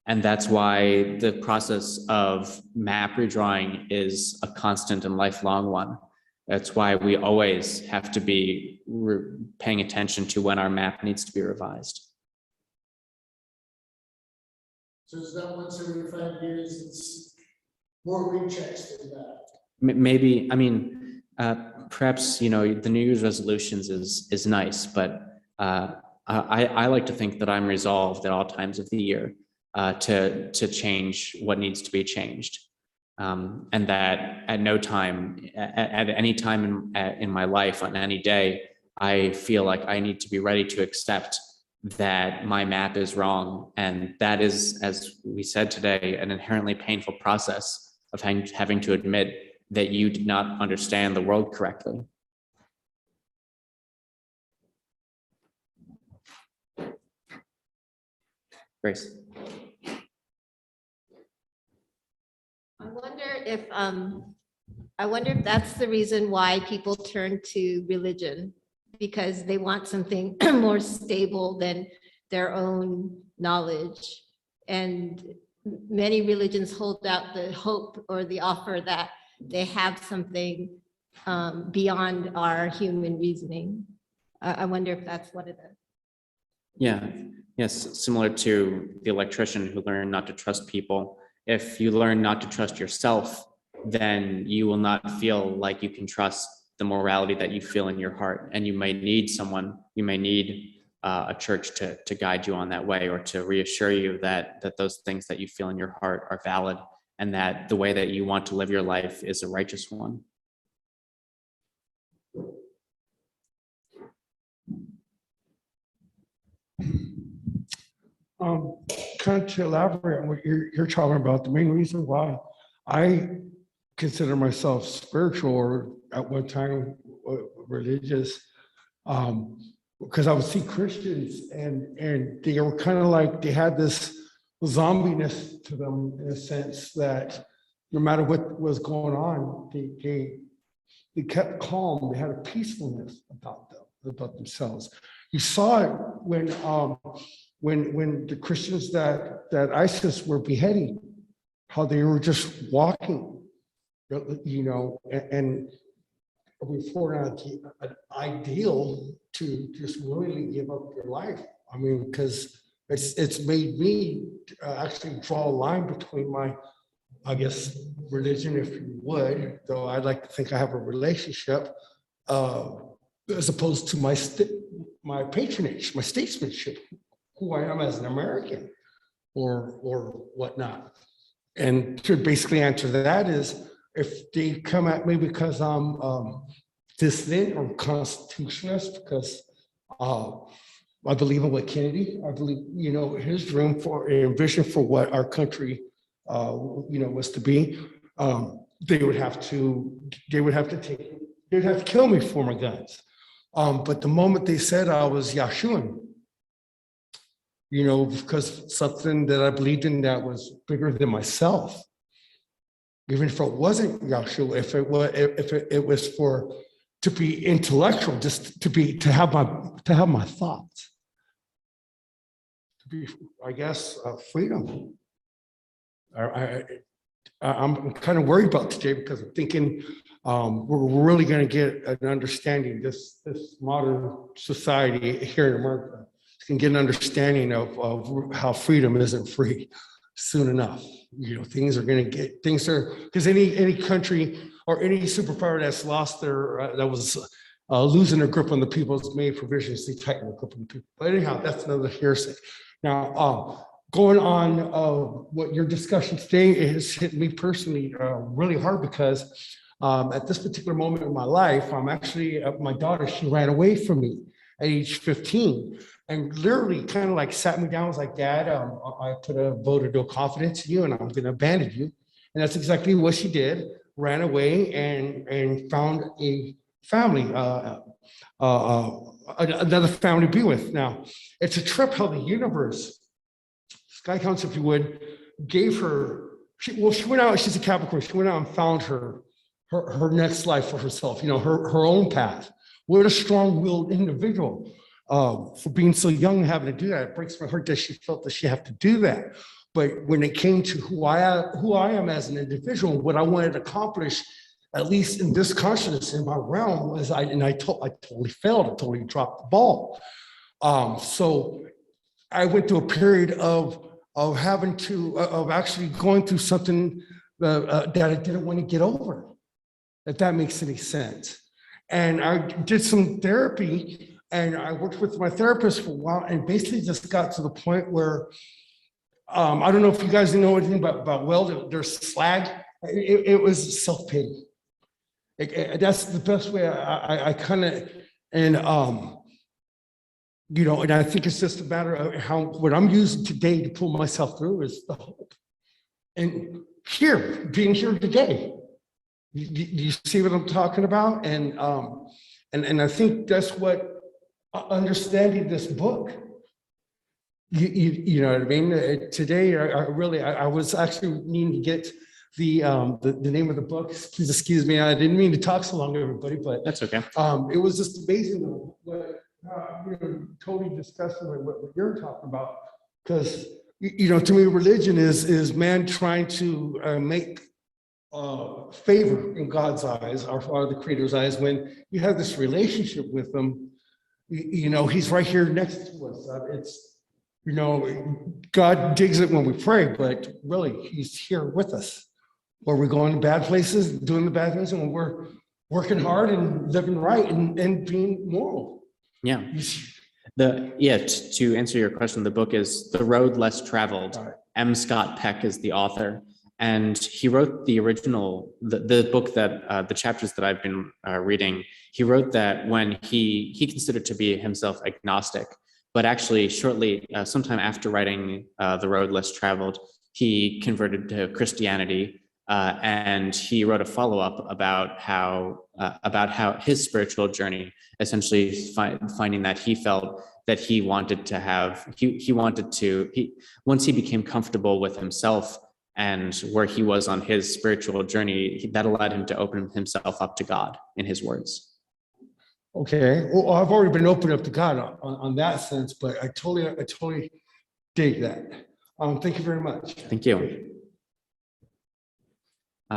And that's why the process of map redrawing is a constant and lifelong one. That's why we always have to be paying attention to when our map needs to be revised. So is that once every 5 years, it's more rechecks than that? Maybe, I mean, perhaps, the New Year's resolutions is nice, but I like to think that I'm resolved at all times of the year to change what needs to be changed. And that at no time, at any time in my life, on any day, I feel like I need to be ready to accept that my map is wrong. And that is, as we said today, an inherently painful process of having to admit that you did not understand the world correctly. Grace. I wonder if that's the reason why people turn to religion, because they want something more stable than their own knowledge. And many religions hold out the hope or the offer that they have something beyond our human reasoning. I wonder if that's what it is. Yeah, yes, similar to the electrician who learned not to trust people. If you learn not to trust yourself, then you will not feel like you can trust the morality that you feel in your heart. And you may need someone, you may need a church to guide you on that way, or to reassure you that those things that you feel in your heart are valid, and that the way that you want to live your life is a righteous one. Kind of to elaborate on what you're talking about, the main reason why I consider myself spiritual, or at one time religious, because I would see Christians and they were kind of like, they had this zombiness to them, in a sense that no matter what was going on, they kept calm. They had a peacefulness about themselves. You saw it when the Christians that ISIS were beheading, how they were just walking, and before an ideal to just willingly give up your life. I mean, because it's made me actually draw a line between my, I guess, religion, if you would, though I'd like to think I have a relationship, as opposed to my patronage, my statesmanship, who I am as an American, or whatnot. And to basically answer that is, if they come at me because I'm dissident or constitutionalist, because I believe in what Kennedy, I believe, his room for and vision for what our country, was to be, they'd have to kill me for my guns. But the moment they said I was Yahshuan, because something that I believed in that was bigger than myself, even if it wasn't Yahshua, if it was for to be intellectual, just to have my thoughts, to be, I guess, freedom. I'm kind of worried about today because I'm thinking we're really going to get an understanding. This modern society here in America can get an understanding of how freedom isn't free soon enough. You know, things are because any country or any superpower that's lost that was losing their grip on the people has made provisions to tighten the grip on the people. But anyhow, that's another hearsay. Now, going on what your discussion today has hit me personally really hard because at this particular moment in my life, I'm actually, my daughter, she ran away from me at age 15 and literally kind of like sat me down, was like, Dad, I put a vote of no confidence in you and I'm going to abandon you. And that's exactly what she did, ran away and found a family, another family to be with. Now, it's a trip how the universe, Sky Council, if you would, gave her, she went out, she's a Capricorn, she went out and found her next life for herself, you know, her own path. What a strong-willed individual for being so young and having to do that. It breaks my heart that she felt that she had to do that. But when it came to who I am as an individual, what I wanted to accomplish, at least in this consciousness in my realm, was I totally failed. I totally dropped the ball. So I went through a period of having to, of actually going through something that I didn't want to get over, if that makes any sense. And I did some therapy and I worked with my therapist for a while and basically just got to the point where, I don't know if you guys know anything about Wielding, there's slag. It was self-pity. That's the best way I kind of, and you know, and I think it's just a matter of how, what I'm using today to pull myself through is the hope. And being here today, you see what I'm talking about? And I think that's what understanding this book, you know what I mean? Today, I was actually needing to get the name of the book. Please excuse me. I didn't mean to talk so long, everybody, but That's okay. it was just amazing what you know, totally discussing what you're talking about, because you know, to me, religion is man trying to make favor in God's eyes, or the Creator's eyes, when you have this relationship with Him. You know, He's right here next to us. It's, you know, God digs it when we pray, but really, He's here with us. Or we're going to bad places, doing the bad things, and when we're working hard and living right and being moral. Yeah. To answer your question, the book is The Road Less Traveled. Right. M. Scott Peck is the author. And he wrote the original, the book that, the chapters that I've been reading, he wrote that when he considered to be himself agnostic, but actually shortly, sometime after writing The Road Less Traveled, he converted to Christianity. And he wrote a follow-up about how his spiritual journey, essentially finding that he felt that he wanted to have, once he became comfortable with himself and where he was on his spiritual journey, that allowed him to open himself up to God, in his words. Okay, well, I've already been opened up to God on that sense, but I totally dig that. Thank you very much. Thank you.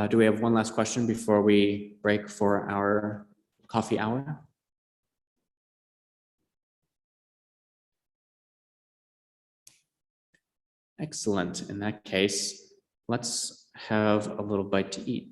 Do we have one last question before we break for our coffee hour? Excellent. In that case, let's have a little bite to eat.